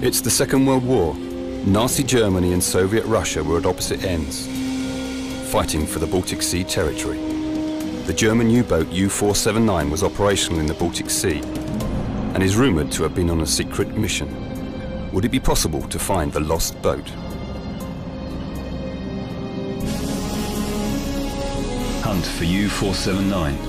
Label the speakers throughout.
Speaker 1: It's the Second World War. Nazi Germany and Soviet Russia were at opposite ends, fighting for the Baltic Sea territory. The German U-boat U-479 was operational in the Baltic Sea and is rumoured to have been on a secret mission. Would it be possible to find the lost boat?
Speaker 2: Hunt for U-479.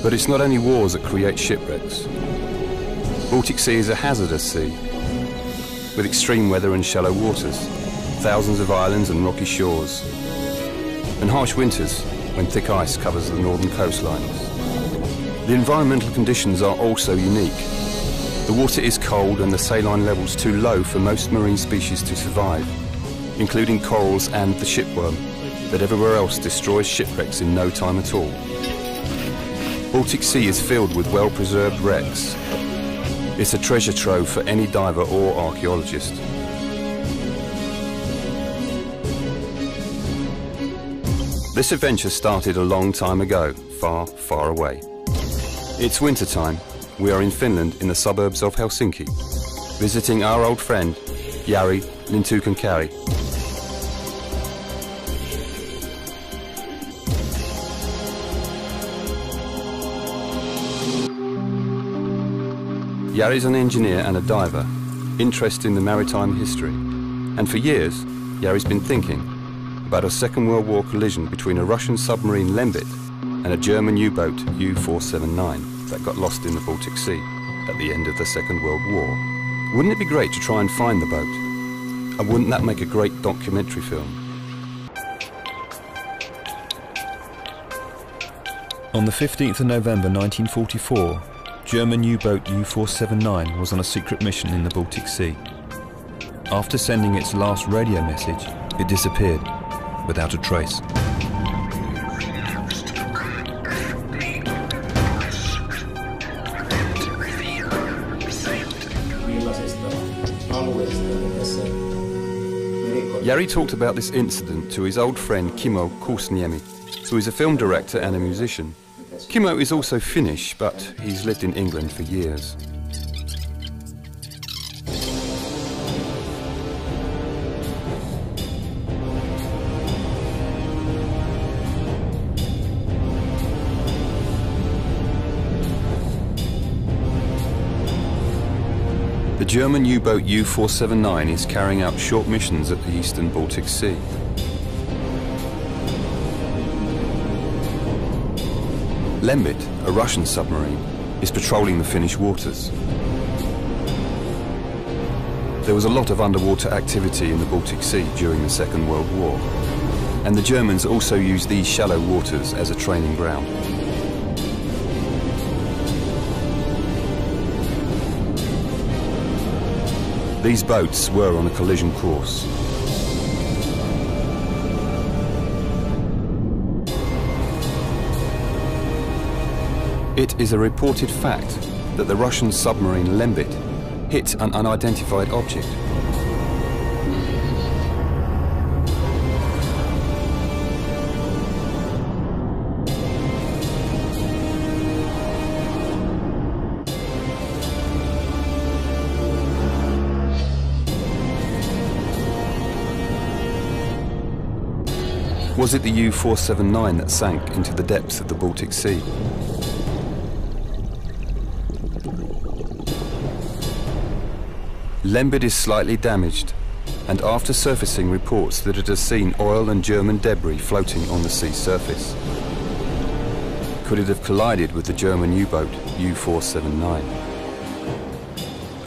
Speaker 1: But it's not only wars that create shipwrecks. Baltic Sea is a hazardous sea, with extreme weather and shallow waters, thousands of islands and rocky shores, and harsh winters when thick ice covers the northern coastlines. The environmental conditions are also unique. The water is cold and the saline levels too low for most marine species to survive, including corals and the shipworm, that everywhere else destroys shipwrecks in no time at all. Baltic Sea is filled with well-preserved wrecks. It's a treasure trove for any diver or archaeologist. This adventure started a long time ago, far, far away. It's winter time. We are in Finland, in the suburbs of Helsinki, visiting our old friend, Jari Lintukankari. Jari's an engineer and a diver, interested in the maritime history. And for years, Jari's been thinking about a Second World War collision between a Russian submarine Lembit and a German U-boat U-479 that got lost in the Baltic Sea at the end of the Second World War. Wouldn't it be great to try and find the boat? And wouldn't that make a great documentary film?
Speaker 3: On the 15th of November 1944, German U-boat U-479 was on a secret mission in the Baltic Sea. After sending its last radio message, it disappeared without a trace.
Speaker 1: Jari talked about this incident to his old friend Kimmo Kuusniemi, who is a film director and a musician. Kimmo is also Finnish, but he's lived in England for years. The German U-boat U-479 is carrying out short missions at the eastern Baltic Sea. Lembit, a Russian submarine, is patrolling the Finnish waters. There was a lot of underwater activity in the Baltic Sea during the Second World War, and the Germans also used these shallow waters as a training ground. These boats were on a collision course. It is a reported fact that the Russian submarine Lembit hit an unidentified object. Was it the U-479 that sank into the depths of the Baltic Sea? Lembit is slightly damaged, and after surfacing reports that it has seen oil and German debris floating on the sea surface. Could it have collided with the German U-boat U-479?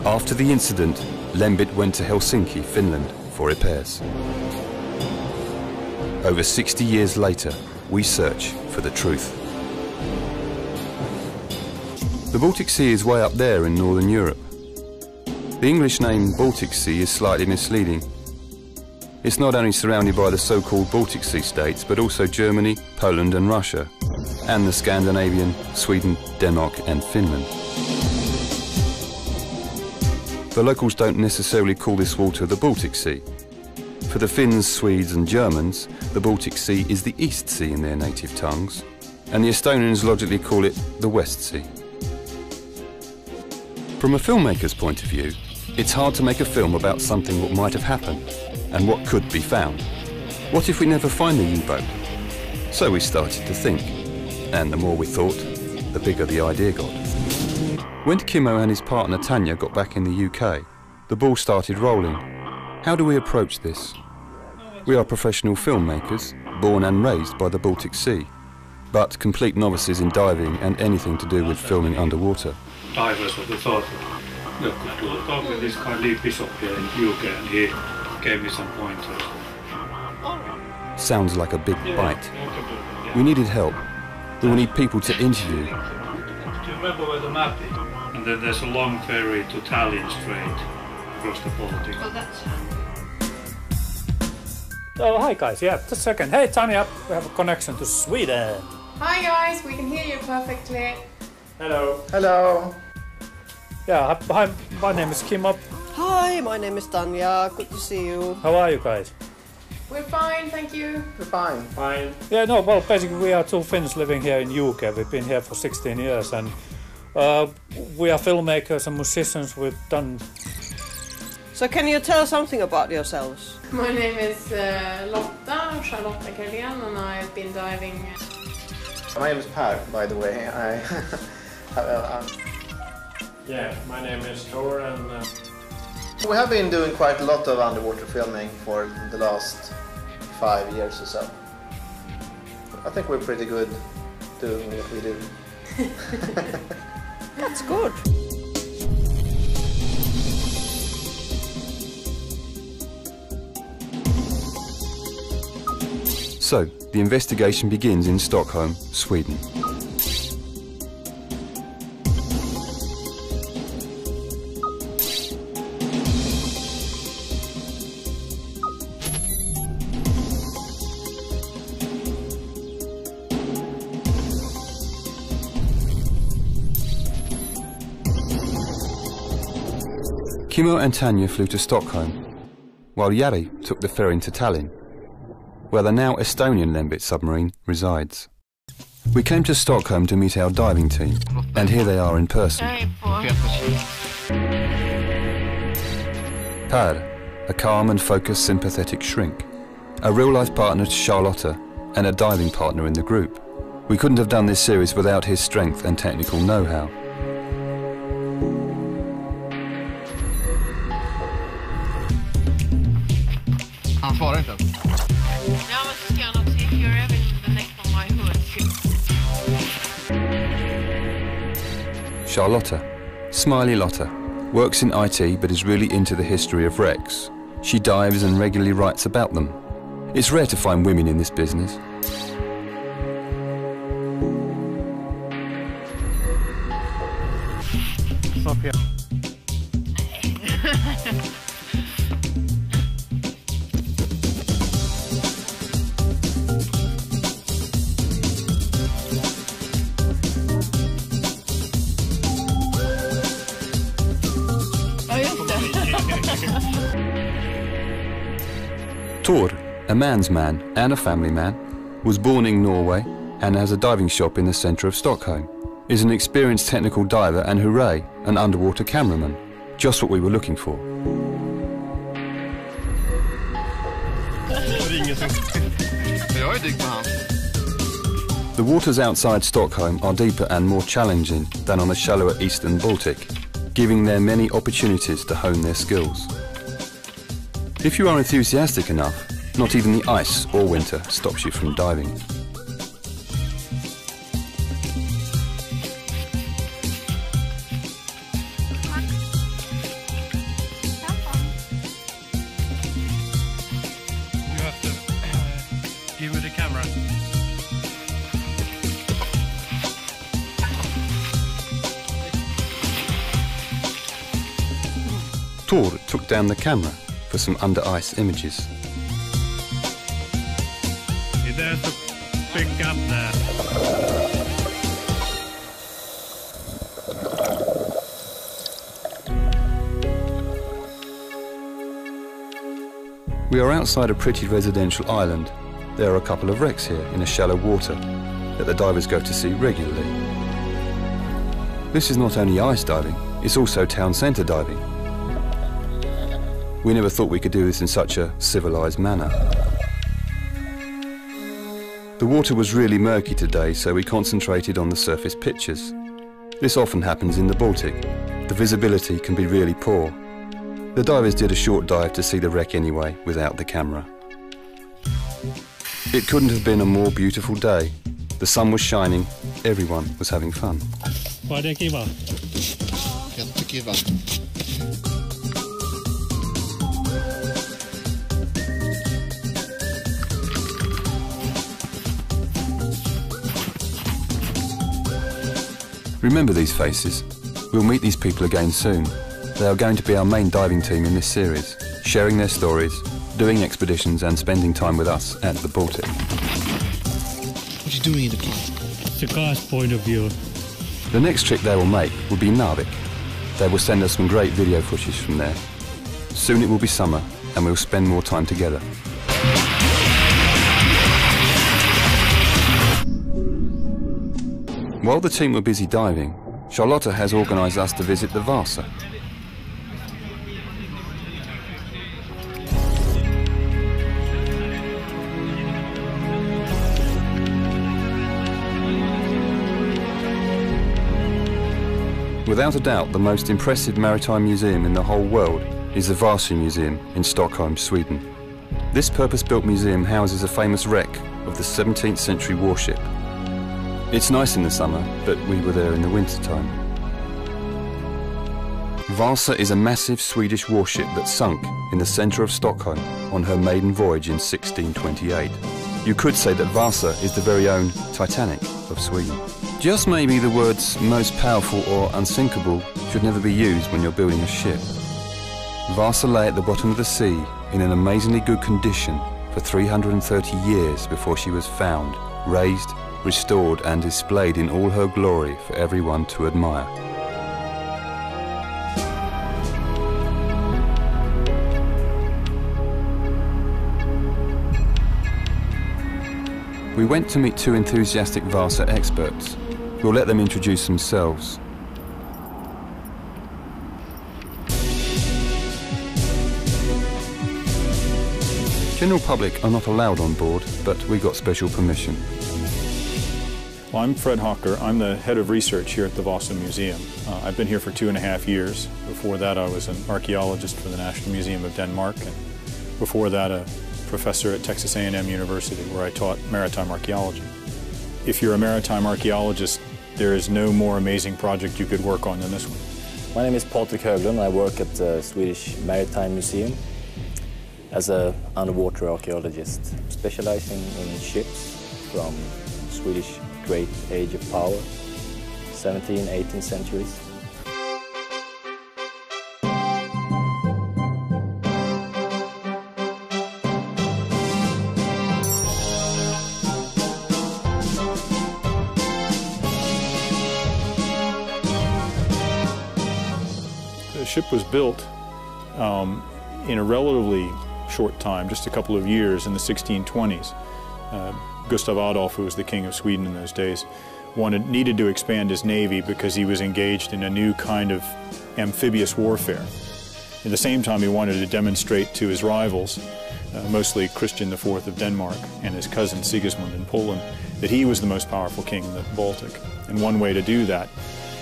Speaker 1: After the incident, Lembit went to Helsinki, Finland, for repairs. Over 60 years later, we search for the truth. The Baltic Sea is way up there in Northern Europe. The English name Baltic Sea is slightly misleading. It's not only surrounded by the so-called Baltic Sea states, but also Germany, Poland and Russia. and the Scandinavian, Sweden, Denmark and Finland. The locals don't necessarily call this water the Baltic Sea. For the Finns, Swedes and Germans, the Baltic Sea is the East Sea in their native tongues, and the Estonians logically call it the West Sea. From a filmmaker's point of view, it's hard to make a film about something what might have happened and what could be found. What if we never find the U-boat? So we started to think, and the more we thought, the bigger the idea got. When Kimmo and his partner Tanya got back in the UK, the ball started rolling. How do we approach this? We are professional filmmakers, born and raised by the Baltic Sea, but complete novices in diving and anything to do with filming underwater.
Speaker 4: Divers, we thought we could talk with this guy Lee Bishop here in UK, and he gave me some pointers.
Speaker 1: Sounds like a big bite. We needed help. We will need people to interview.
Speaker 4: Do you remember where the map is? And then there's a long ferry to Tallinn Strait across the Baltic.
Speaker 5: Oh, that's...
Speaker 4: Oh, hi guys, yeah, just a second. Hey Tanya, we have a connection to Sweden.
Speaker 5: Hi guys, we can hear you perfectly.
Speaker 4: Hello.
Speaker 6: Hello.
Speaker 4: Yeah, hi, my name is Kimmo.
Speaker 7: Hi, my name is Tanya. Good to see you.
Speaker 4: How are you guys?
Speaker 5: We're fine, thank you.
Speaker 6: We're fine.
Speaker 4: Fine. Yeah, no, well, basically we are two Finns living here in UK. We've been here for 16 years and we are filmmakers and musicians. We've done...
Speaker 7: So can you tell something about yourselves?
Speaker 5: My name is Lotta, Charlotta Karlén, and I've been diving...
Speaker 6: My name is Per, by the way.
Speaker 8: Yeah, my name is Tor, and
Speaker 6: We have been doing quite a lot of underwater filming for the last 5 years or so. I think we're pretty good doing what we do.
Speaker 7: That's good.
Speaker 1: So, the investigation begins in Stockholm, Sweden. Kimmo and Tanya flew to Stockholm, while Jari took the ferry to Tallinn, where the now Estonian Lembit submarine resides. We came to Stockholm to meet our diving team, and here they are in person. Per, a calm and focused sympathetic shrink, a real-life partner to Charlotta, and a diving partner in the group. We couldn't have done this series without his strength and technical know-how.
Speaker 9: Han svarar inte.
Speaker 5: Now I cannot see if you're having the neck on my hood.
Speaker 1: Charlotta, Smiley Lotta, works in IT but is really into the history of wrecks. She dives and regularly writes about them. It's rare to find women in this business.
Speaker 9: Sophia.
Speaker 1: Tor, a man's man and a family man, was born in Norway and has a diving shop in the centre of Stockholm, is an experienced technical diver and hooray, an underwater cameraman. Just what we were looking for. The waters outside Stockholm are deeper and more challenging than on the shallower eastern Baltic, giving them many opportunities to hone their skills. If you are enthusiastic enough, not even the ice or winter stops you from diving.
Speaker 8: you have to give me the camera.
Speaker 1: Tor took down the camera for some under-ice images.
Speaker 8: There's the pick up there.
Speaker 1: We are outside a pretty residential island. There are a couple of wrecks here in a shallow water that the divers go to see regularly. This is not only ice diving, it's also town centre diving. We never thought we could do this in such a civilised manner. The water was really murky today, so we concentrated on the surface pictures. This often happens in the Baltic. The visibility can be really poor. The divers did a short dive to see the wreck anyway, without the camera. It couldn't have been a more beautiful day. The sun was shining, everyone was having fun.
Speaker 8: Var det kiva?
Speaker 9: Jättekiva.
Speaker 1: Remember these faces. We'll meet these people again soon. They are going to be our main diving team in this series, sharing their stories, doing expeditions and spending time with us at the Baltic.
Speaker 9: What are you doing in the plant?
Speaker 8: It's a guy's point of view.
Speaker 1: The next trip they will make will be Narvik. They will send us some great video footage from there. Soon it will be summer and we'll spend more time together. While the team were busy diving, Charlotta has organised us to visit the Vasa. Without a doubt, the most impressive maritime museum in the whole world is the Vasa Museum in Stockholm, Sweden. This purpose-built museum houses a famous wreck of the 17th century warship. It's nice in the summer, but we were there in the winter time. Vasa is a massive Swedish warship that sunk in the centre of Stockholm on her maiden voyage in 1628. You could say that Vasa is the very own Titanic of Sweden. Just maybe the words most powerful or unsinkable should never be used when you're building a ship. Vasa lay at the bottom of the sea in an amazingly good condition for 330 years before she was found, raised, restored and displayed in all her glory for everyone to admire. We went to meet two enthusiastic Vasa experts. We'll let them introduce themselves. General public are not allowed on board, but we got special permission.
Speaker 10: Well, I'm Fred Hawker. I'm the head of research here at the Vasa Museum. I've been here for 2.5 years. Before that, I was an archaeologist for the National Museum of Denmark, and before that, a professor at Texas A&M University, where I taught maritime archaeology. If you're a maritime archaeologist, there is no more amazing project you could work on than this one.
Speaker 11: My name is Patrik Höglund. I work at the Swedish Maritime Museum as an underwater archaeologist, specializing in ships from Swedish Great Age of Power, 17th, 18th centuries.
Speaker 10: The ship was built in a relatively short time, just a couple of years in the 1620s. Gustav Adolf, who was the king of Sweden in those days, needed to expand his navy because he was engaged in a new kind of amphibious warfare. At the same time, he wanted to demonstrate to his rivals, mostly Christian IV of Denmark and his cousin Sigismund in Poland, that he was the most powerful king in the Baltic. And one way to do that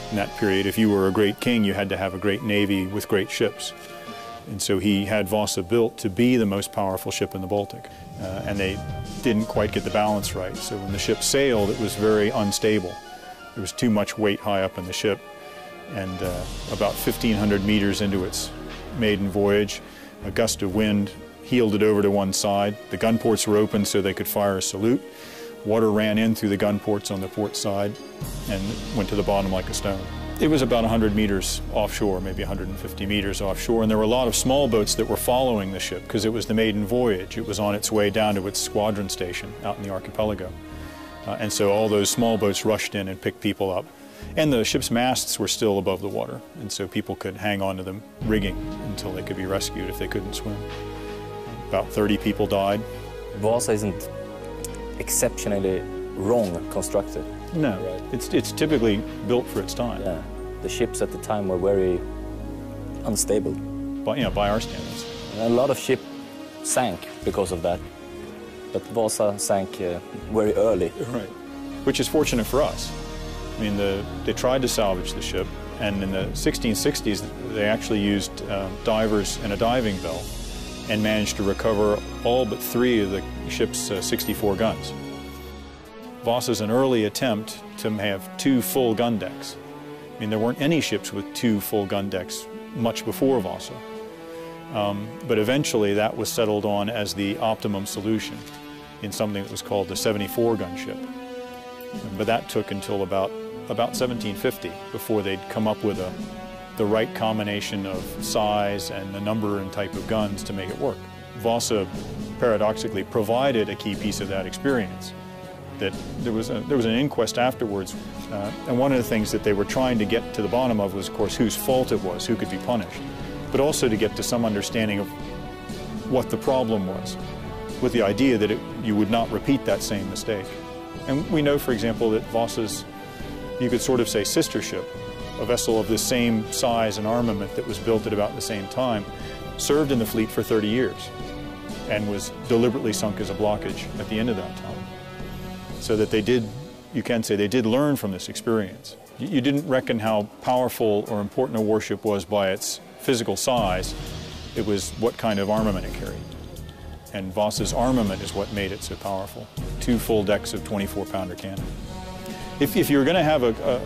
Speaker 10: in that period, if you were a great king, you had to have a great navy with great ships. And so he had Vasa built to be the most powerful ship in the Baltic. And they didn't quite get the balance right. So when the ship sailed, it was very unstable. There was too much weight high up in the ship. And about 1,500 meters into its maiden voyage, a gust of wind heeled it over to one side. The gun ports were open so they could fire a salute. Water ran in through the gun ports on the port side and went to the bottom like a stone. It was about 100 meters offshore, maybe 150 meters offshore, and there were a lot of small boats that were following the ship because it was the maiden voyage. It was on its way down to its squadron station out in the archipelago. And so all those small boats rushed in and picked people up. And the ship's masts were still above the water, and so people could hang on to the rigging until they could be rescued if they couldn't swim. About 30 people died.
Speaker 11: Vasa isn't exceptionally wrong constructed.
Speaker 10: No,
Speaker 11: right?
Speaker 10: It's typically built for its time.
Speaker 11: Yeah. The ships at the time were very unstable.
Speaker 10: By our standards.
Speaker 11: And a lot of ships sank because of that. But Vasa sank very early.
Speaker 10: Right, which is fortunate for us. I mean, they tried to salvage the ship, and in the 1660s, they actually used divers and a diving bell and managed to recover all but 3 of the ship's 64 guns. Vasa's an early attempt to have 2 full gun decks. I mean, there weren't any ships with 2 full gun decks much before Vasa. But eventually that was settled on as the optimum solution in something that was called the 74-gun ship. But that took until about 1750 before they'd come up with the right combination of size and the number and type of guns to make it work. Vasa, paradoxically, provided a key piece of that experience. That there was an inquest afterwards, and one of the things that they were trying to get to the bottom of was, of course, whose fault it was, who could be punished, but also to get to some understanding of what the problem was, with the idea that you would not repeat that same mistake. And we know, for example, that Vasa's, you could sort of say, sister ship, a vessel of the same size and armament that was built at about the same time, served in the fleet for 30 years and was deliberately sunk as a blockage at the end of that time. So that they did, you can say, they did learn from this experience. You didn't reckon how powerful or important a warship was by its physical size. It was what kind of armament it carried. And Vasa's armament is what made it so powerful. 2 full decks of 24-pounder cannon. If you were going to have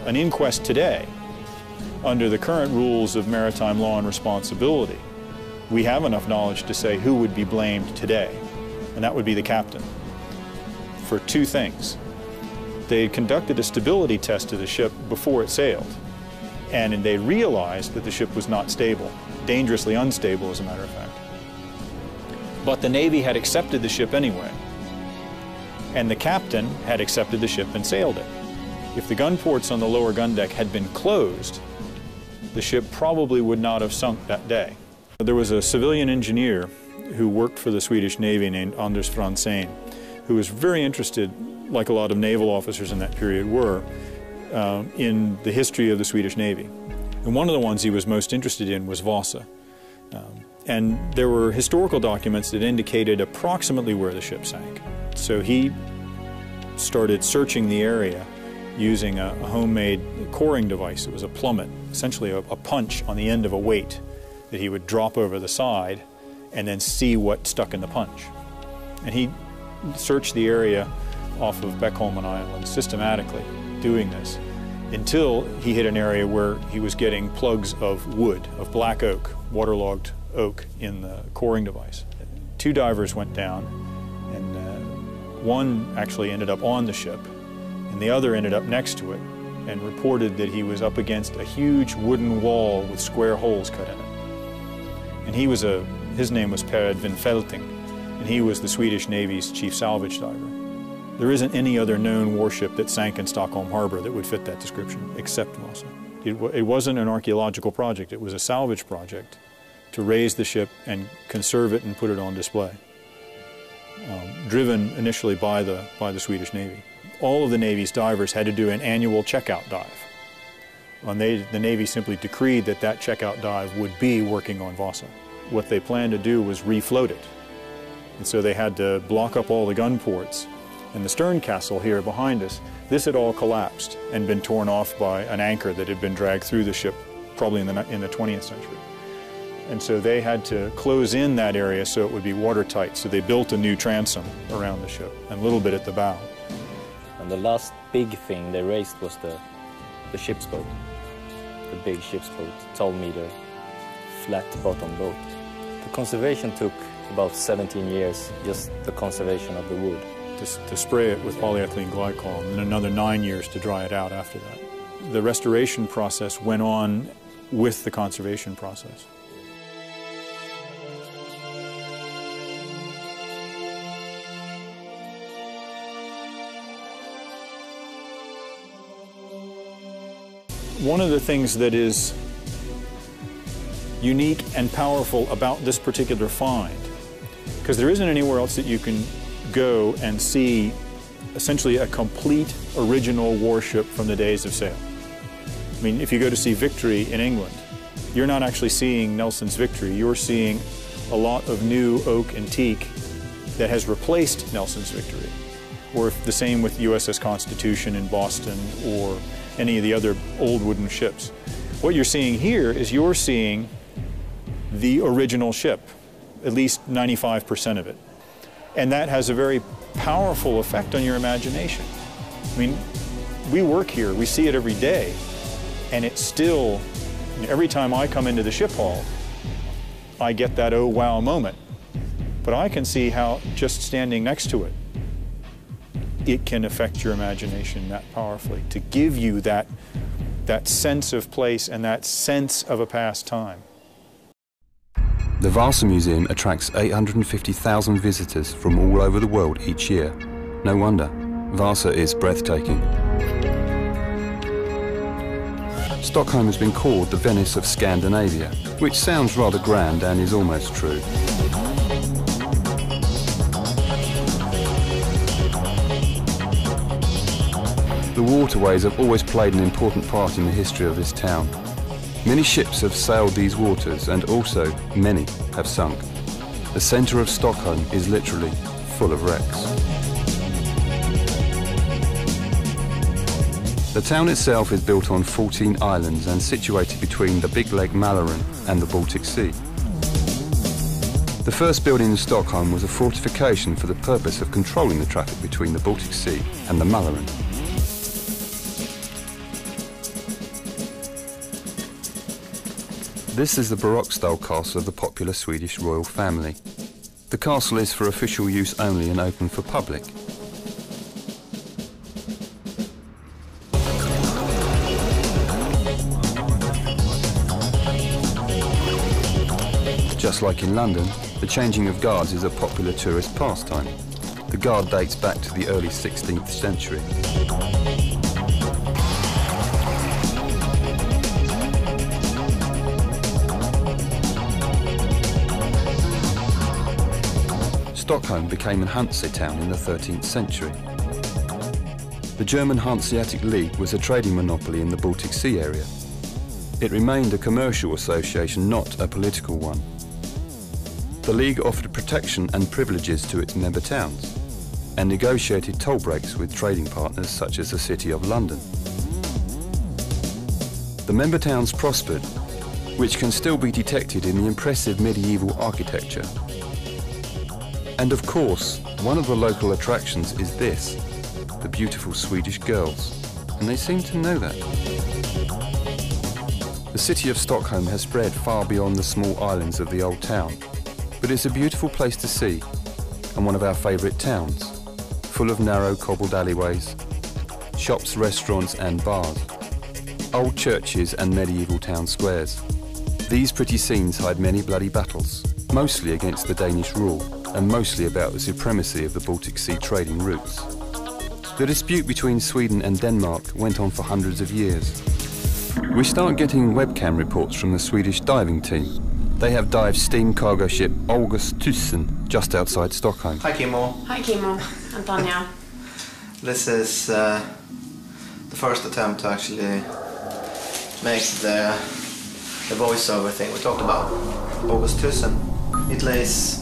Speaker 10: an inquest today, under the current rules of maritime law and responsibility, we have enough knowledge to say who would be blamed today, and that would be the captain, for 2 things. They had conducted a stability test of the ship before it sailed, and they realized that the ship was not stable, dangerously unstable, as a matter of fact. But the Navy had accepted the ship anyway, and the captain had accepted the ship and sailed it. If the gun ports on the lower gun deck had been closed, the ship probably would not have sunk that day. There was a civilian engineer who worked for the Swedish Navy named Anders Franzén, who was very interested, like a lot of naval officers in that period were, in the history of the Swedish Navy. And one of the ones he was most interested in was Vasa. And there were historical documents that indicated approximately where the ship sank. So he started searching the area using a homemade coring device. It was a plummet, essentially a punch on the end of a weight that he would drop over the side and then see what stuck in the punch. And he searched the area off of Beckholmen Island systematically doing this until he hit an area where he was getting plugs of wood, of black oak, waterlogged oak in the coring device. 2 divers went down, and one actually ended up on the ship, and the other ended up next to it and reported that he was up against a huge wooden wall with square holes cut in it. And his name was Per Edvin Felting, and he was the Swedish Navy's chief salvage diver. There isn't any other known warship that sank in Stockholm Harbor that would fit that description, except Vasa. It wasn't an archaeological project, it was a salvage project to raise the ship and conserve it and put it on display, driven initially by the Swedish Navy. All of the Navy's divers had to do an annual checkout dive. The Navy simply decreed that that checkout dive would be working on Vasa. What they planned to do was refloat it. And so they had to block up all the gun ports. And the stern castle here behind us, this had all collapsed and been torn off by an anchor that had been dragged through the ship, probably in the 20th century. And so they had to close in that area so it would be watertight. So they built a new transom around the ship and a little bit at the bow.
Speaker 11: And the last big thing they raised was the ship's boat. The big ship's boat, 12-meter, flat-bottom boat. The conservation took about 17 years, just the conservation of the wood.
Speaker 10: To spray it with polyethylene glycol, and another 9 years to dry it out after that. The restoration process went on with the conservation process. one of the things that is unique and powerful about this particular find, because there isn't anywhere else that you can go and see essentially a complete original warship from the days of sail. I mean, if you go to see Victory in England, you're not actually seeing Nelson's Victory, you're seeing a lot of new oak and teak that has replaced Nelson's Victory. Or the same with USS Constitution in Boston or any of the other old wooden ships. What you're seeing here is you're seeing the original ship, at least 95% of it. And that has a very powerful effect on your imagination. I mean, we work here, we see it every day, and it's still, every time I come into the ship hall, I get that oh wow moment. But I can see how just standing next to it, it can affect your imagination that powerfully, to give you that sense of place and that sense of a past time.
Speaker 1: The Vasa Museum attracts 850,000 visitors from all over the world each year. No wonder, Vasa is breathtaking. Stockholm has been called the Venice of Scandinavia, which sounds rather grand and is almost true. The waterways have always played an important part in the history of this town. Many ships have sailed these waters and also many have sunk. The centre of Stockholm is literally full of wrecks. The town itself is built on 14 islands and situated between the big lake Mälaren and the Baltic Sea. The first building in Stockholm was a fortification for the purpose of controlling the traffic between the Baltic Sea and the Mälaren. This is the Baroque-style castle of the popular Swedish royal family. The castle is for official use only and open for public. Just like in London, the changing of guards is a popular tourist pastime. The guard dates back to the early 16th century. Stockholm became a Hanse town in the 13th century. The German Hanseatic League was a trading monopoly in the Baltic Sea area. It remained a commercial association, not a political one. The League offered protection and privileges to its member towns and negotiated toll breaks with trading partners such as the City of London. The member towns prospered, which can still be detected in the impressive medieval architecture. And of course, one of the local attractions is this, the beautiful Swedish girls, and they seem to know that. The city of Stockholm has spread far beyond the small islands of the old town, but it's a beautiful place to see, and one of our favourite towns, full of narrow cobbled alleyways, shops, restaurants and bars, old churches and medieval town squares. These pretty scenes hide many bloody battles, mostly against the Danish rule, and mostly about the supremacy of the Baltic Sea trading routes. The dispute between Sweden and Denmark went on for hundreds of years. We start getting webcam reports from the Swedish diving team. They have dived steam cargo ship August 1000 just outside Stockholm.
Speaker 6: Hi Kimmo.
Speaker 5: Hi Kimmo, Antonia.
Speaker 6: This is the first attempt to actually make the voiceover thing we talked about. August 1000. It lays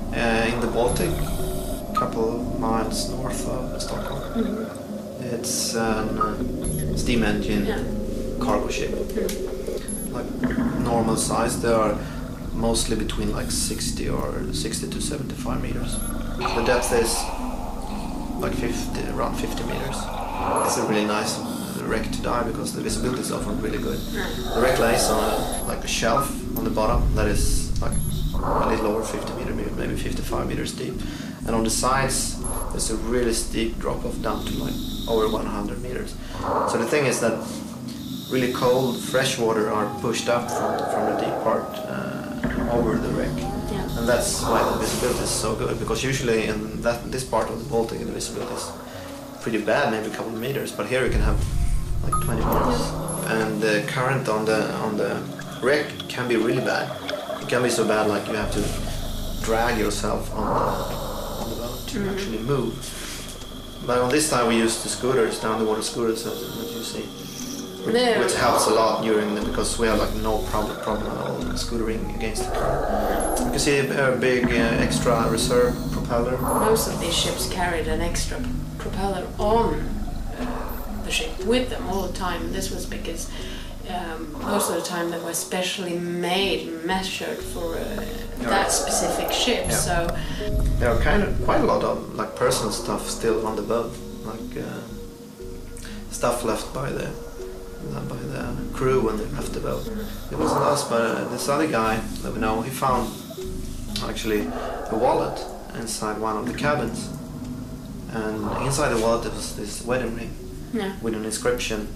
Speaker 6: in the Baltic, a couple miles north of Stockholm. Mm-hmm. It's a steam engine cargo ship. Mm-hmm. Like normal size, they are mostly between like 60 to 75 meters. The depth is like around 50 meters. It's a really nice wreck to dive because the visibility is often really good. The wreck lays on like a shelf on the bottom that is like a little over 50 meters, maybe 55 meters deep. And on the sides, there's a really steep drop off down to like over 100 meters. So the thing is that really cold fresh water are pushed up from the deep part over the wreck. Yeah. And that's why the visibility is so good, because usually in this part of the Baltic the visibility is pretty bad, maybe a couple of meters, but here you can have like 20 miles. And the current on the wreck can be really bad. It can be so bad like you have to drag yourself on the boat to actually move. But on this time we used the scooters, the underwater scooters, as you see, which helps a lot because we have like no problem at all scootering against the current. You can see a big extra reserve propeller.
Speaker 5: Most of these ships carried an extra propeller on the ship with them all the time. This was because most of the time they were specially measured for that specific ship.
Speaker 6: Yeah.
Speaker 5: So
Speaker 6: there are quite a lot of like personal stuff still on the boat, like stuff left by the crew when they left the boat. It wasn't us, but this other guy that we know, he found actually a wallet inside one of the cabins, and inside the wallet there was this wedding ring with an inscription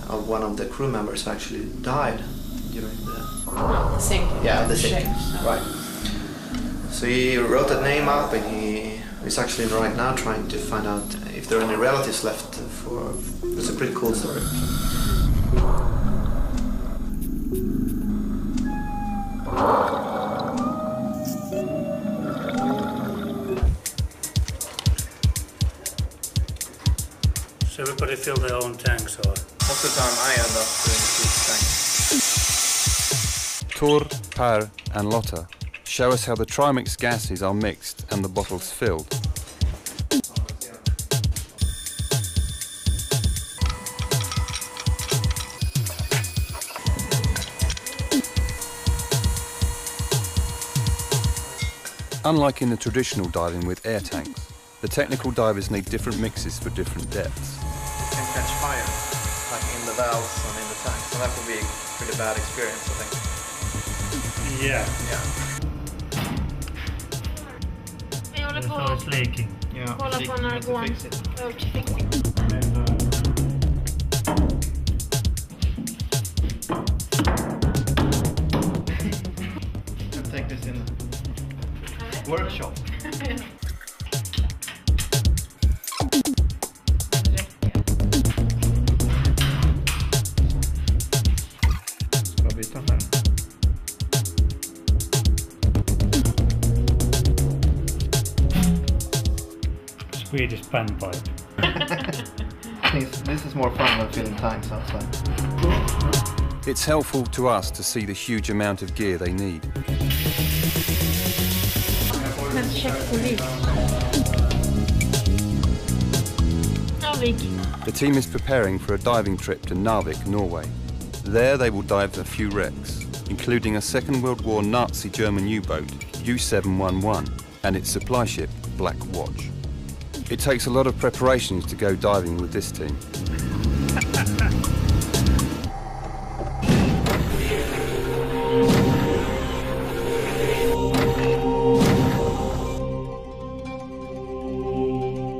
Speaker 6: of one of the crew members who actually died during the
Speaker 5: sinking.
Speaker 6: Yeah, the sinking. Right. So he wrote that name up, and he's actually right now trying to find out if there are any relatives left for. It's a pretty cool story.
Speaker 8: So everybody fill their own tanks, or?
Speaker 6: Most of the time I end up doing the tank.
Speaker 1: Tor, Per and Lotta show us how the trimix gases are mixed and the bottles filled. Unlike in the traditional diving with air tanks, the technical divers need different mixes for different depths.
Speaker 6: It can catch fire, like in the valves and in the tank, so that would be a pretty bad experience, I think.
Speaker 8: Yeah.
Speaker 5: Vi håller på
Speaker 8: So it's leaking.
Speaker 5: att kolla på när det går.
Speaker 6: I'll take this in workshop.
Speaker 8: Swedish panpipe.
Speaker 6: This is more fun than filling tanks outside.
Speaker 1: It's helpful to us to see the huge amount of gear they need. The team is preparing for a diving trip to Narvik, Norway. There they will dive a few wrecks, including a Second World War Nazi German U-boat, U-711, and its supply ship, Black Watch. It takes a lot of preparations to go diving with this team.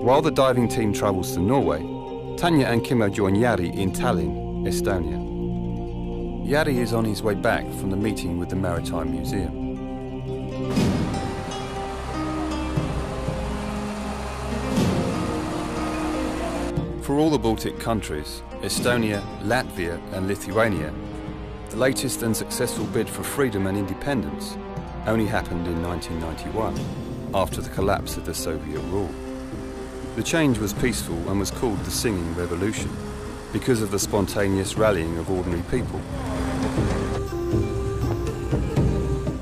Speaker 1: While the diving team travels to Norway, Tanya and Kimmo join Jari in Tallinn, Estonia. Jari is on his way back from the meeting with the Maritime Museum. For all the Baltic countries, Estonia, Latvia and Lithuania, the latest and successful bid for freedom and independence only happened in 1991, after the collapse of the Soviet rule. The change was peaceful and was called the Singing Revolution, because of the spontaneous rallying of ordinary people.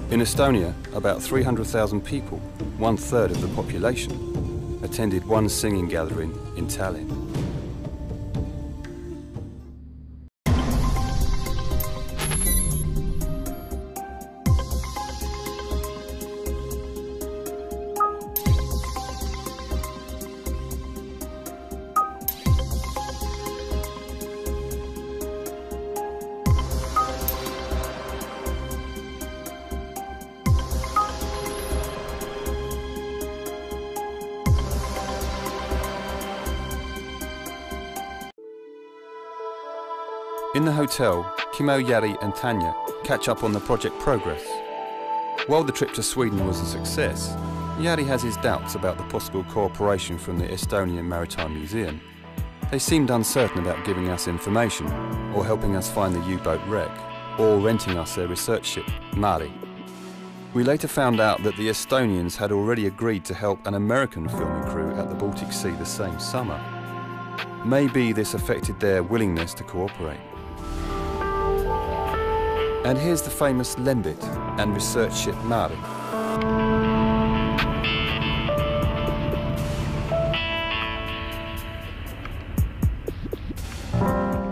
Speaker 1: In Estonia, about 300,000 people, 1/3 of the population, attended one singing gathering in Tallinn. In the hotel, Kimmo, Jari and Tanya catch up on the project progress. While the trip to Sweden was a success, Jari has his doubts about the possible cooperation from the Estonian Maritime Museum. They seemed uncertain about giving us information, or helping us find the U-boat wreck, or renting us their research ship, Mari. We later found out that the Estonians had already agreed to help an American filming crew at the Baltic Sea the same summer. Maybe this affected their willingness to cooperate. And here's the famous Lembit and research ship Mari.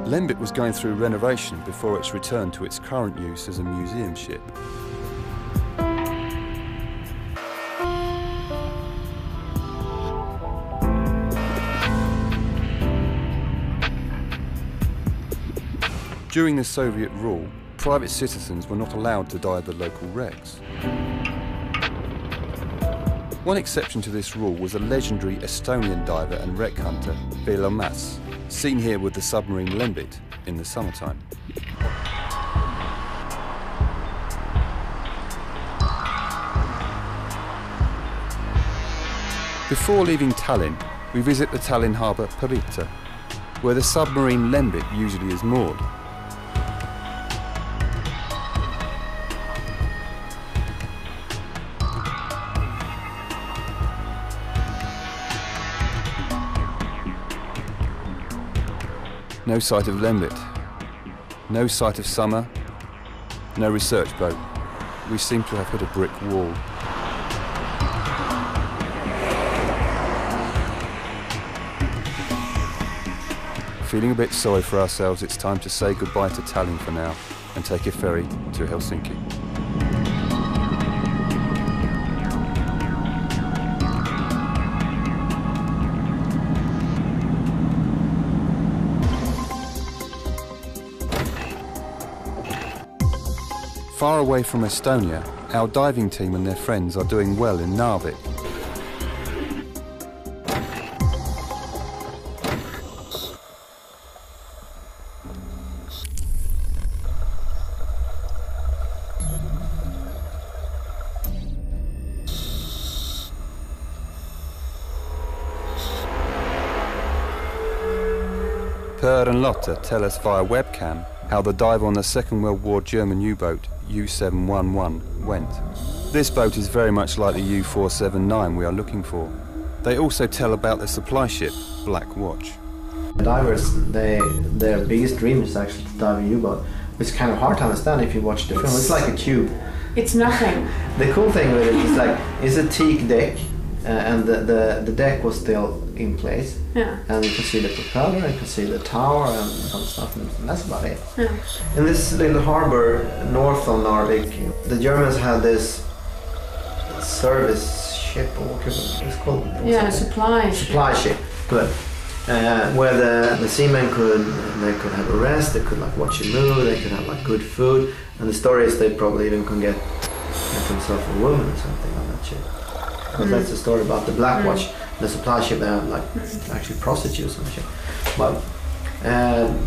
Speaker 1: Lembit was going through renovation before its return to its current use as a museum ship. During the Soviet rule, private citizens were not allowed to dive the local wrecks. One exception to this rule was a legendary Estonian diver and wreck hunter, Vello Mas, seen here with the submarine Lembit in the summertime. Before leaving Tallinn, we visit the Tallinn harbour Pirita, where the submarine Lembit usually is moored. No sight of Lembit, no sight of summer, no research boat. We seem to have hit a brick wall. Feeling a bit sorry for ourselves, it's time to say goodbye to Tallinn for now and take a ferry to Helsinki. Far away from Estonia, our diving team and their friends are doing well in Narvik. Per and Lotta tell us via webcam how the dive on the Second World War German U-boat U711 went. This boat is very much like the U479 we are looking for. They also tell about the supply ship Black Watch.
Speaker 6: Divers, their biggest dream is actually to dive a U-boat. It's kind of hard to understand if you watch the film. It's like a tube.
Speaker 5: It's nothing.
Speaker 6: The cool thing with it is like it's a teak deck, and the deck was still in place.
Speaker 5: Yeah.
Speaker 6: And you can see the propeller, you can see the tower and some stuff, and that's about it.
Speaker 5: Yeah.
Speaker 6: In this little harbor north of Narvik, the Germans had this service ship, or what is it called?
Speaker 5: Yeah, supply
Speaker 6: ship. Good. Where the seamen could have a rest, they could like watch a movie, they could have like good food, and the story is they probably even can get themselves a woman or something on that ship. Because that's the story about the Black Watch, the supply ship. They have like actually prostitutes on the ship. But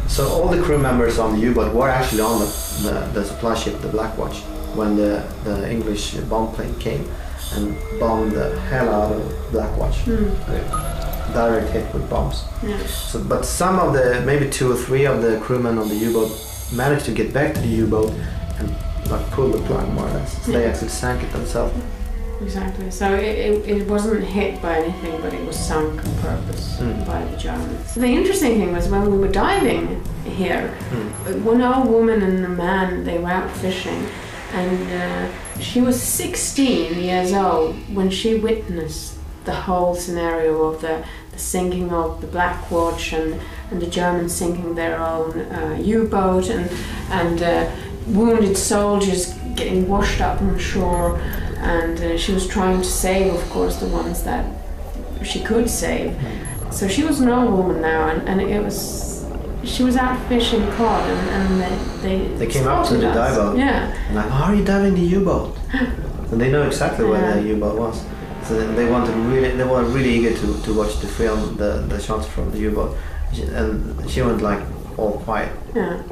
Speaker 6: so all the crew members on the U-boat were actually on the supply ship, the Black Watch, when the English bomb plane came and bombed the hell out of Black Watch. Direct hit with bombs.
Speaker 5: Yeah.
Speaker 6: So, but some of the, maybe 2 or 3 of the crewmen on the U-boat managed to get back to the U-boat and like pull the plug more or less. So they actually sank it themselves.
Speaker 5: Exactly. So it wasn't hit by anything, but it was sunk on purpose by the Germans. The interesting thing was when we were diving here, one old woman and a man, they were out fishing, and she was 16 years old when she witnessed the whole scenario of the sinking of the Black Watch and the Germans sinking their own U-boat and wounded soldiers getting washed up on shore. And she was trying to save, of course, the ones that she could save. So she was an old woman now, and it was, she was out fishing cod, and they came up to the dive boat. Yeah.
Speaker 6: And like, how are you diving the U-boat? And they know exactly where the U-boat was. So they were really eager to watch the film, the shots from the U-boat, and she went like all quiet.
Speaker 5: Yeah.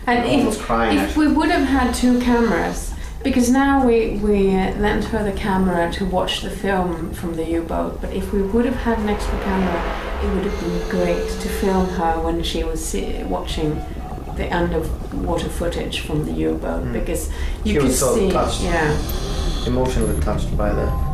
Speaker 5: And
Speaker 6: almost crying.
Speaker 5: If we would have had 2 cameras, Because now we lent her the camera to watch the film from the U-boat, but if we would have had an extra camera, it would have been great to film her when she was watching the underwater footage from the U-boat, because you could see,
Speaker 6: touched, emotionally touched by that.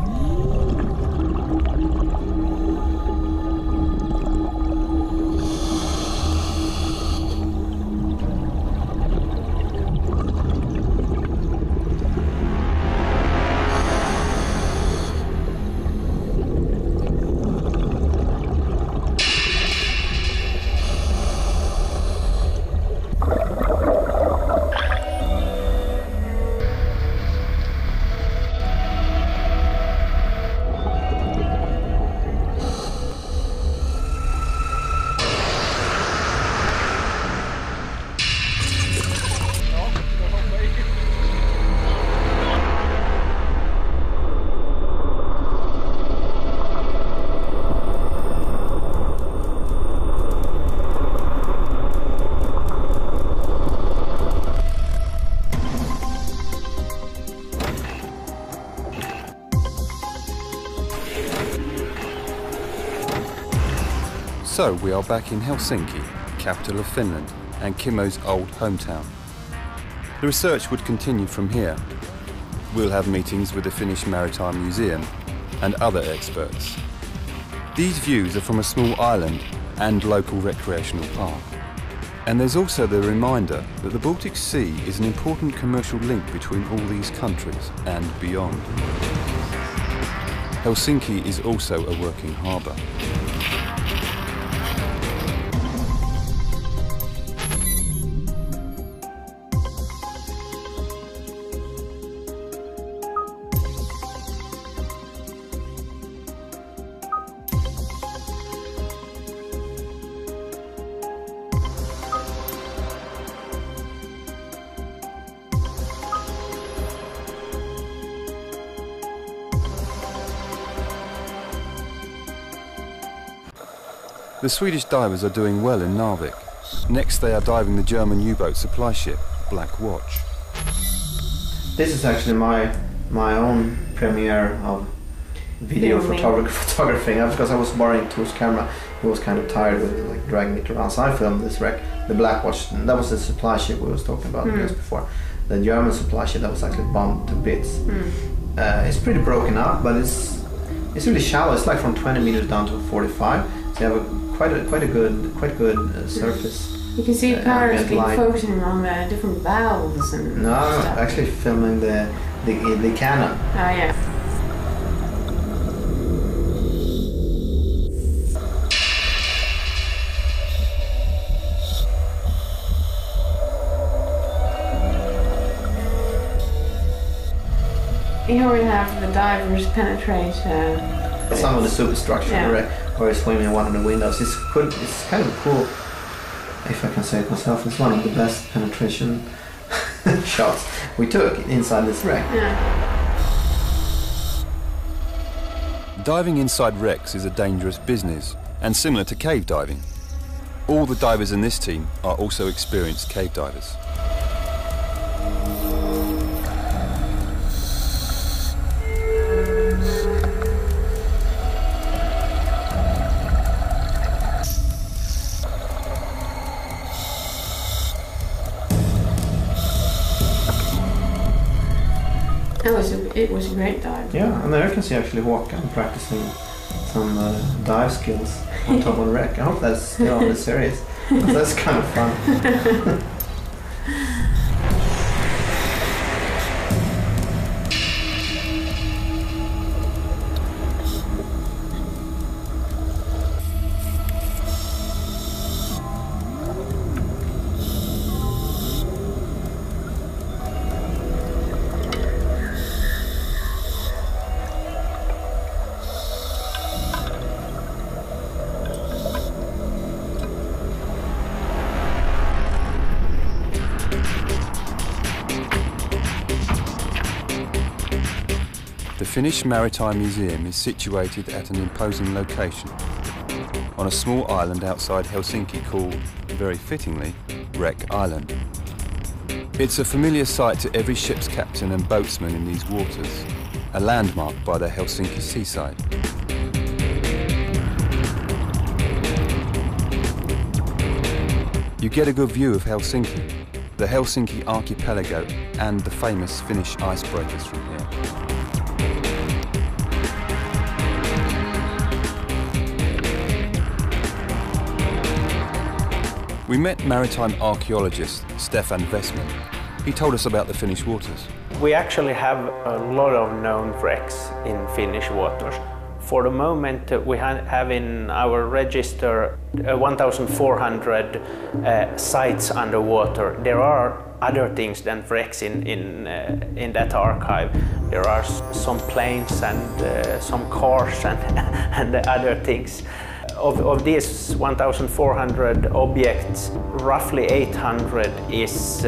Speaker 1: So we are back in Helsinki, capital of Finland, and Kimmo's old hometown. The research would continue from here. We'll have meetings with the Finnish Maritime Museum and other experts. These views are from a small island and local recreational park. And there's also the reminder that the Baltic Sea is an important commercial link between all these countries and beyond. Helsinki is also a working harbour. The Swedish divers are doing well in Narvik. Next they are diving the German U-boat supply ship, Black Watch.
Speaker 6: This is actually my own premiere of video photographing, because I was borrowing Tor's camera. He was kind of tired with dragging it around, so I filmed this wreck, the Black Watch. That was the supply ship we was talking about just before. The German supply ship that was actually bombed to bits. It's pretty broken up, but it's really shallow. It's like from 20 meters down to 45. So you have quite a good surface.
Speaker 5: You can see Paris focusing on the different valves and stuff.
Speaker 6: Actually filming the cannon.
Speaker 5: Oh yeah. Here we have the divers penetrate
Speaker 6: some of the superstructure where he's swimming in one of the windows. It's kind of cool, if I can say it myself. It's one of the best penetration shots we took inside this wreck.
Speaker 1: Diving inside wrecks is a dangerous business and similar to cave diving. All the divers in this team are also experienced cave divers.
Speaker 5: It was a great dive.
Speaker 6: Yeah, and there you can see actually Håkan practicing some dive skills on top of the wreck. I hope that's still on the series, because that's kind of fun.
Speaker 1: The Finnish Maritime Museum is situated at an imposing location on a small island outside Helsinki called, very fittingly, Wreck Island. It's a familiar sight to every ship's captain and boatsman in these waters, a landmark by the Helsinki seaside. You get a good view of Helsinki, the Helsinki archipelago and the famous Finnish icebreakers from here. We met maritime archaeologist Stefan Westman. He told us about the Finnish waters.
Speaker 12: We actually have a lot of known wrecks in Finnish waters. For the moment, we have in our register 1,400 sites underwater. There are other things than wrecks in that archive. There are some planes and some cars and other things. Of these 1,400 objects, roughly 800 is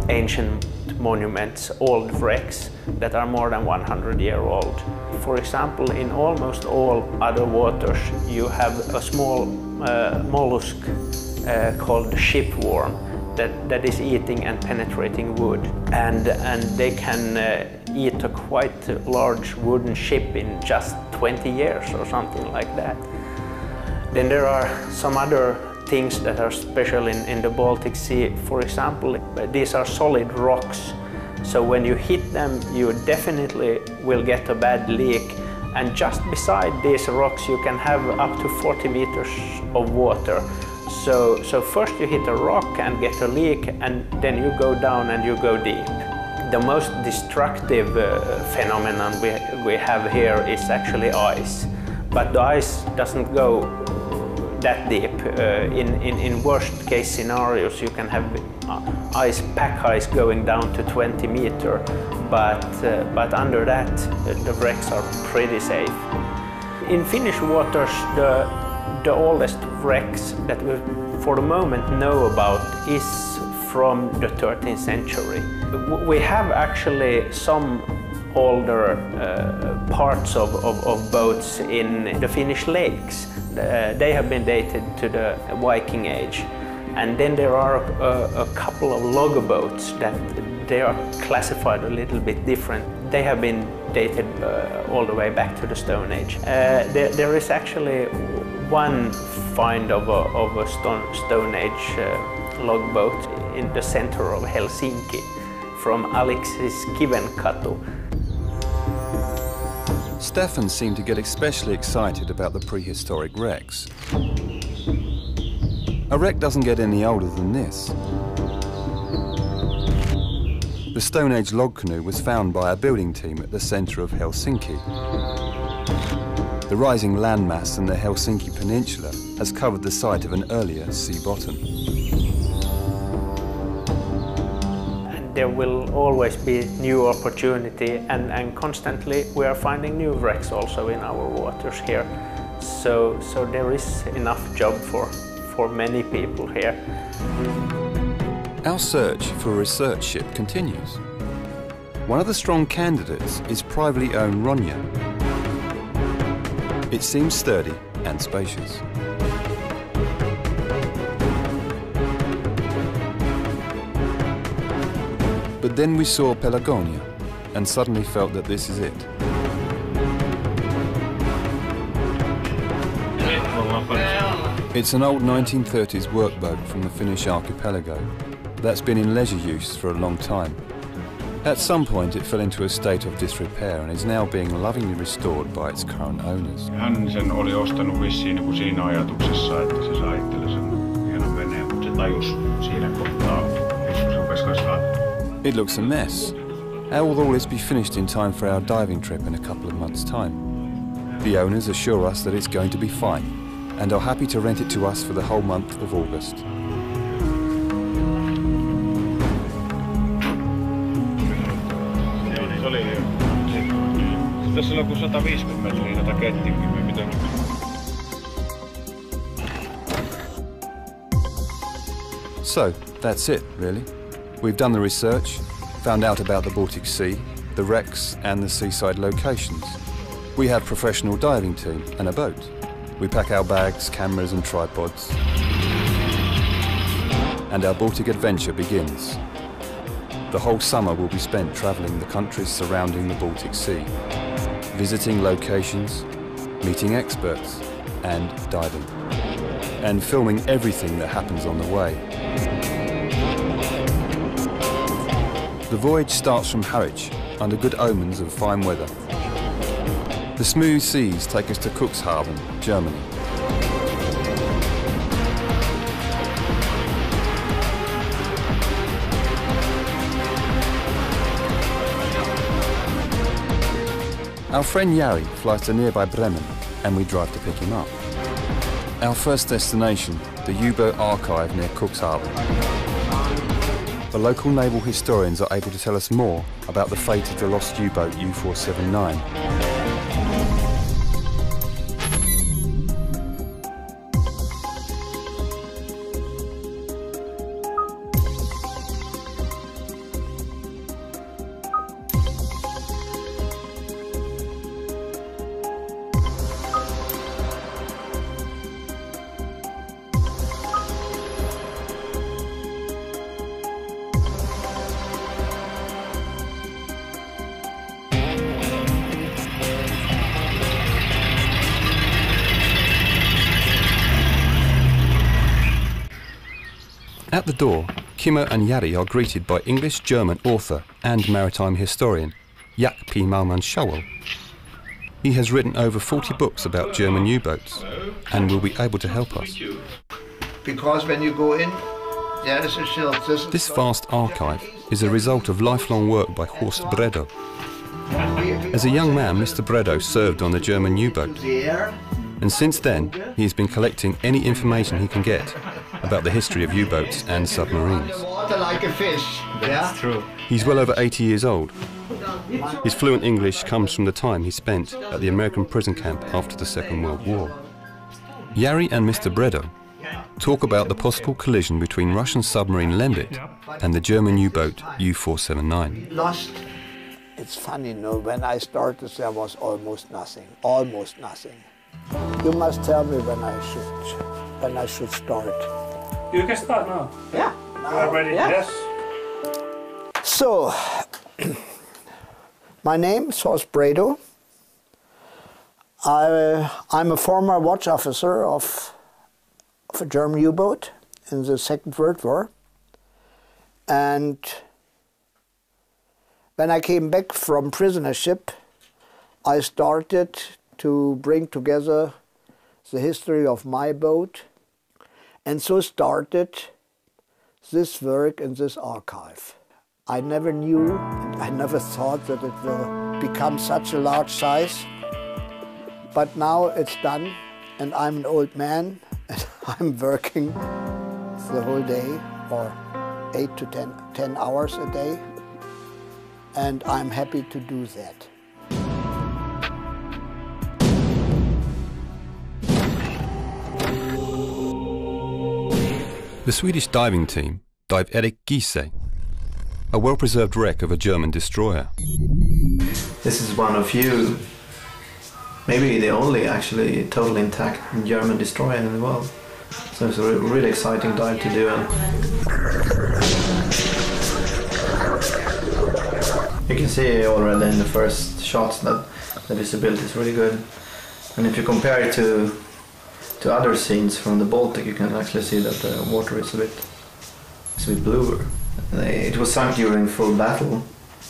Speaker 12: ancient monuments, old wrecks that are more than 100-year-old. For example, in almost all other waters, you have a small mollusk called the shipworm that is eating and penetrating wood. And they can eat a quite large wooden ship in just 20 years or something like that. Then there are some other things that are special in the Baltic Sea. For example, these are solid rocks. So when you hit them, you definitely will get a bad leak. And just beside these rocks, you can have up to 40 meters of water. So first you hit a rock and get a leak, and then you go down and you go deep. The most destructive phenomenon we have here is actually ice. But the ice doesn't go that deep. In worst case scenarios, you can have pack ice going down to 20 meters, but under that the wrecks are pretty safe. In Finnish waters, the oldest wrecks that we for the moment know about is from the 13th century. We have actually some older parts of boats in the Finnish lakes. They have been dated to the Viking Age. And then there are a couple of log boats that they are classified a little bit different. They have been dated all the way back to the Stone Age. There is actually one find of a Stone Age log boat in the center of Helsinki from Aleksis Kivenkatu.
Speaker 1: Stefan seemed to get especially excited about the prehistoric wrecks. A wreck doesn't get any older than this. The Stone Age log canoe was found by a building team at the centre of Helsinki. The rising landmass in the Helsinki Peninsula has covered the site of an earlier sea bottom.
Speaker 12: There will always be new opportunity, and constantly we are finding new wrecks also in our waters here. So there is enough job for many people here.
Speaker 1: Our search for a research ship continues. One of the strong candidates is privately owned Ronja. It seems sturdy and spacious. But then we saw Pelagonia and suddenly felt that this is it. It's an old 1930s workboat from the Finnish archipelago that's been in leisure use for a long time. At some point it fell into a state of disrepair and is now being lovingly restored by its current owners.
Speaker 13: Hän sen oli ostanut vissiin niin kuin siinä ajatuksessa, että se saa itselle sen hienon veneen, mutta se tajus siinä kohtaa, kun se rupesi kasvaa.
Speaker 1: It looks a mess. How will all this be finished in time for our diving trip in a couple of months' time? The owners assure us that it's going to be fine and are happy to rent it to us for the whole month of August.
Speaker 13: Se oli hyvä. Tässä on kuin 150 metriä tätä kettinkin, miten.
Speaker 1: So, that's it, really. We've done the research, found out about the Baltic Sea, the wrecks and the seaside locations. We have a professional diving team and a boat. We pack our bags, cameras and tripods. And our Baltic adventure begins. the whole summer will be spent travelling the countries surrounding the Baltic Sea, visiting locations, meeting experts and diving, and filming everything that happens on the way. The voyage starts from Harwich under good omens of fine weather. The smooth seas take us to Cuxhaven, Germany. Our friend Jari flies to nearby Bremen and we drive to pick him up. Our first destination, the U-boat archive near Cuxhaven. The local naval historians are able to tell us more about the fate of the lost U-boat U479. At the door, Kimmo and Jari are greeted by English-German author and maritime historian Jack P. Malman-Schowel. He has written over 40 books about German U-boats and will be able to help us.
Speaker 14: Because when you go in, there is a shelf.
Speaker 1: This vast archive is a result of lifelong work by Horst Bredow. As a young man, Mr. Bredow served on the German U-boat, and since then he has been collecting any information he can get about the history of U-boats and submarines.
Speaker 14: Water like a fish.
Speaker 8: That's true.
Speaker 1: He's well over 80 years old. His fluent English comes from the time he spent at the American prison camp after the Second World War. Jari and Mr. Bredow talk about the possible collision between Russian submarine Lembit and the German U-boat U479.
Speaker 14: Lost. It's funny, you know, when I started there was almost nothing. Almost nothing. You must tell me when I should start.
Speaker 8: You can start now.
Speaker 14: Yeah.
Speaker 8: You are ready?
Speaker 14: Yeah.
Speaker 8: Yes.
Speaker 14: So, my name is Horst Bredow. I'm a former watch officer of a German U-boat in the Second World War. And when I came back from prisonership, I started to bring together the history of my boat, and so started this work in this archive. I never knew, and I never thought that it will become such a large size, but now it's done, and I'm an old man, and I'm working the whole day, or 8 to 10 hours a day, and I'm happy to do that.
Speaker 1: The Swedish diving team dive Erik Giese, a well-preserved wreck of a German destroyer.
Speaker 6: This is one of few, maybe the only actually totally intact German destroyer in the world. So it's a really exciting dive to do. And you can see already in the first shots that the visibility is really good. And if you compare it to other scenes from the Baltic, you can actually see that the water is a bit bluer. It was sunk during full battle,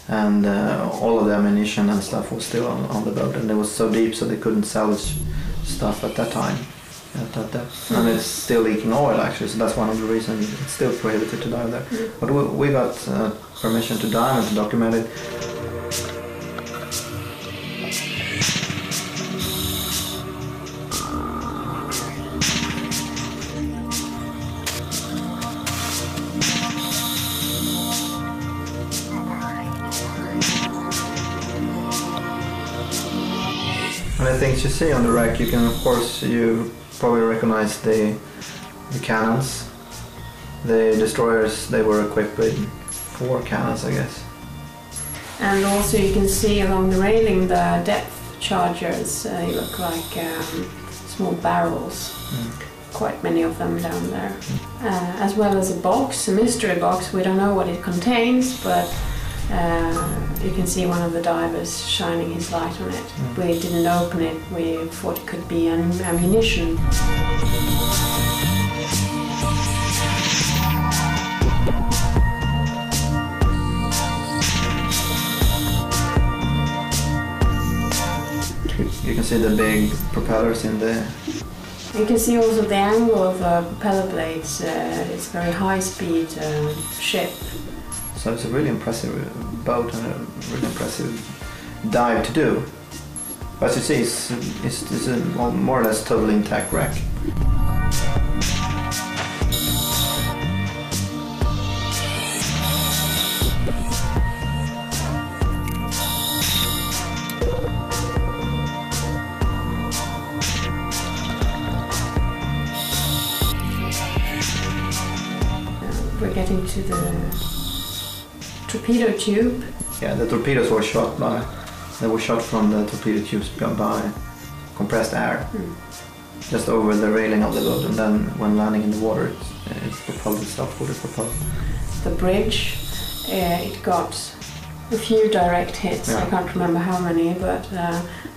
Speaker 6: and all of the ammunition and stuff was still on the boat, and it was so deep so they couldn't salvage stuff at that time, at that depth. And it's still leaking oil actually, so that's one of the reasons it's still prohibited to dive there. But we got permission to dive and to document it. And the things you see on the wreck, you can, of course, you probably recognize the cannons. The destroyers, they were equipped with 4 cannons, I guess.
Speaker 5: And also you can see along the railing the depth chargers. They look like small barrels. quite many of them down there. As well as a box, a mystery box. We don't know what it contains, but you can see one of the divers shining his light on it. We didn't open it. We thought it could be ammunition.
Speaker 6: You can see the big propellers in there.
Speaker 5: You can see also the angle of the propeller blades. It's a very high-speed ship.
Speaker 6: So it's a really impressive boat and a really impressive dive to do. But as you see, it's a more or less totally intact wreck.
Speaker 5: We're getting to the torpedo tube.
Speaker 6: Yeah, the torpedoes were shot from the torpedo tubes by compressed air, just over the railing of the boat, and then when landing in the water, it's propelled itself with a propeller.
Speaker 5: The bridge, it got a few direct hits.
Speaker 6: Yeah.
Speaker 5: I can't remember how many, but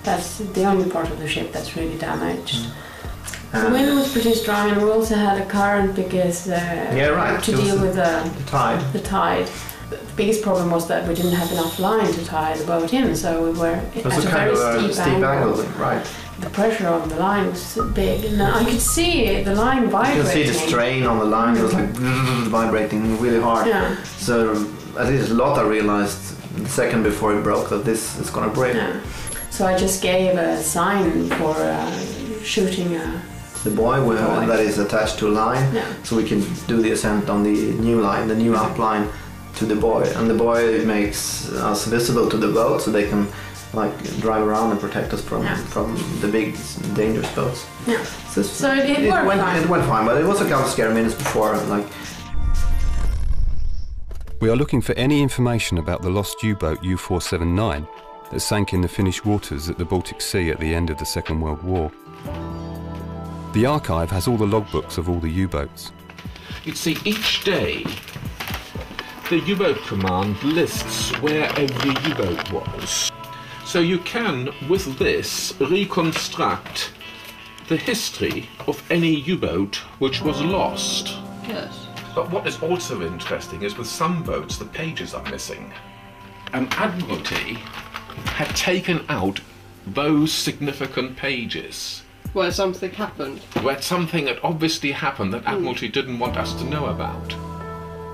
Speaker 5: that's the only part of the ship that's really damaged. The wind was pretty strong, and we also had a current because to deal with the tide. The biggest problem was that we didn't have enough line to tie the boat in, so we were at a very steep angle.
Speaker 6: Right.
Speaker 5: The pressure on the line was big, and I could see the line vibrating.
Speaker 6: You can see the strain on the line. It was like vibrating really hard.
Speaker 5: Yeah.
Speaker 6: So at least Lotta realized the second before it broke that this is going to break.
Speaker 5: Yeah. So I just gave a sign for shooting
Speaker 6: the buoy that is attached to a line, so we can do the ascent on the new line, the new up line to the buoy, and the buoy makes us visible to the boat, so they can like drive around and protect us from the big dangerous boats.
Speaker 5: Yeah. So it worked fine.
Speaker 6: It went fine, but it was a couple of scary minutes before.
Speaker 1: We are looking for any information about the lost U-boat U-479 that sank in the Finnish waters at the Baltic Sea at the end of the Second World War. The archive has all the logbooks of all the U-boats.
Speaker 15: You'd see each day the U-boat command lists where every U-boat was. So you can, with this, reconstruct the history of any U-boat which was lost.
Speaker 7: Yes.
Speaker 15: But what is also interesting is with some boats the pages are missing. And Admiralty had taken out those significant pages.
Speaker 7: Where something happened.
Speaker 15: Where something had obviously happened that Admiralty didn't want us to know about.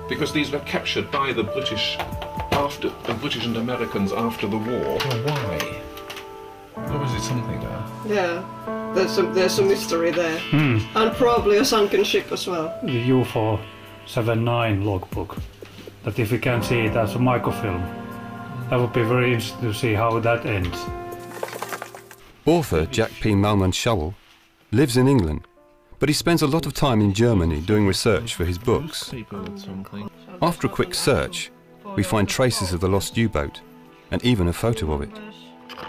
Speaker 15: Because these were captured by the British and Americans after the war. Well, why? Obviously something there.
Speaker 7: Yeah, there's a mystery there. And probably a sunken ship as well.
Speaker 4: The U-479 logbook, that if we can see it as a microfilm, that would be very interesting to see how that ends.
Speaker 1: Author Jack P. Malman-Schowel lives in England, but he spends a lot of time in Germany doing research for his books. After a quick search, we find traces of the lost U-boat and even a photo of it.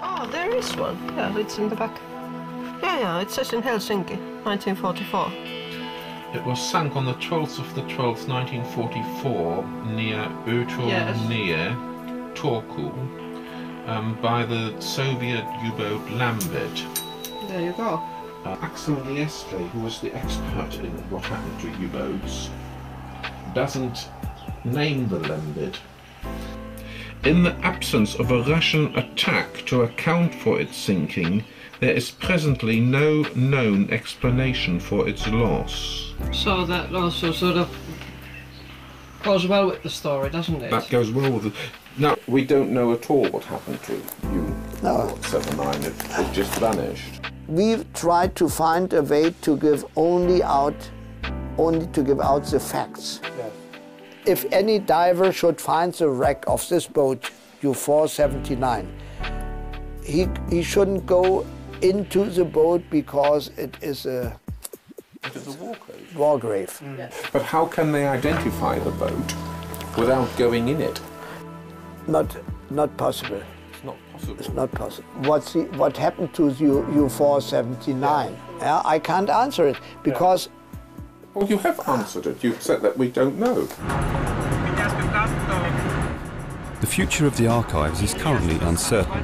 Speaker 7: Oh, there is one. Yeah, it's in the back. Yeah, it says in Helsinki, 1944.
Speaker 15: It was sunk on the 12th of the 12th, 1944, near Ötornäe, Turku, by the Soviet U-boat Lambit.
Speaker 7: There you go.
Speaker 15: Axel Nieste, who was the expert in what happened to U-boats, doesn't name the Lambit. In the absence of a Russian attack to account for its sinking, there is presently no known explanation for its loss.
Speaker 7: So that also sort of goes well with the story, doesn't it?
Speaker 15: That goes well with it. Now, we don't know at all what happened to U-479. It just vanished.
Speaker 14: We've tried to find a way to give only to give out the facts.
Speaker 4: Yes.
Speaker 14: If any diver should find the wreck of this boat, U-479, he shouldn't go into the boat because it is a war grave.
Speaker 15: But how can they identify the boat without going in it?
Speaker 14: Not possible.
Speaker 15: It's not possible.
Speaker 14: It's not possible. What happened to U-479 Yeah, I can't answer it because...
Speaker 15: Well, you have answered it. You've said that we don't know.
Speaker 3: The future of the archives is currently uncertain.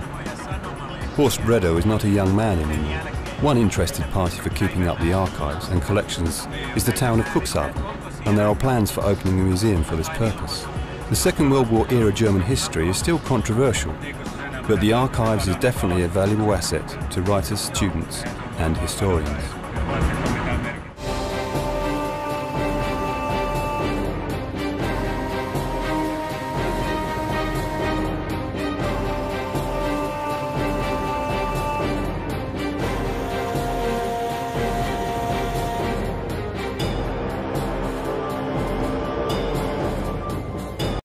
Speaker 3: Horst Bredow is not a young man anymore. One interested party for keeping up the archives and collections is the town of Cuxhaven, and there are plans for opening a museum for this purpose. The Second World War era German history is still controversial, but the archives is definitely a valuable asset to writers, students and historians.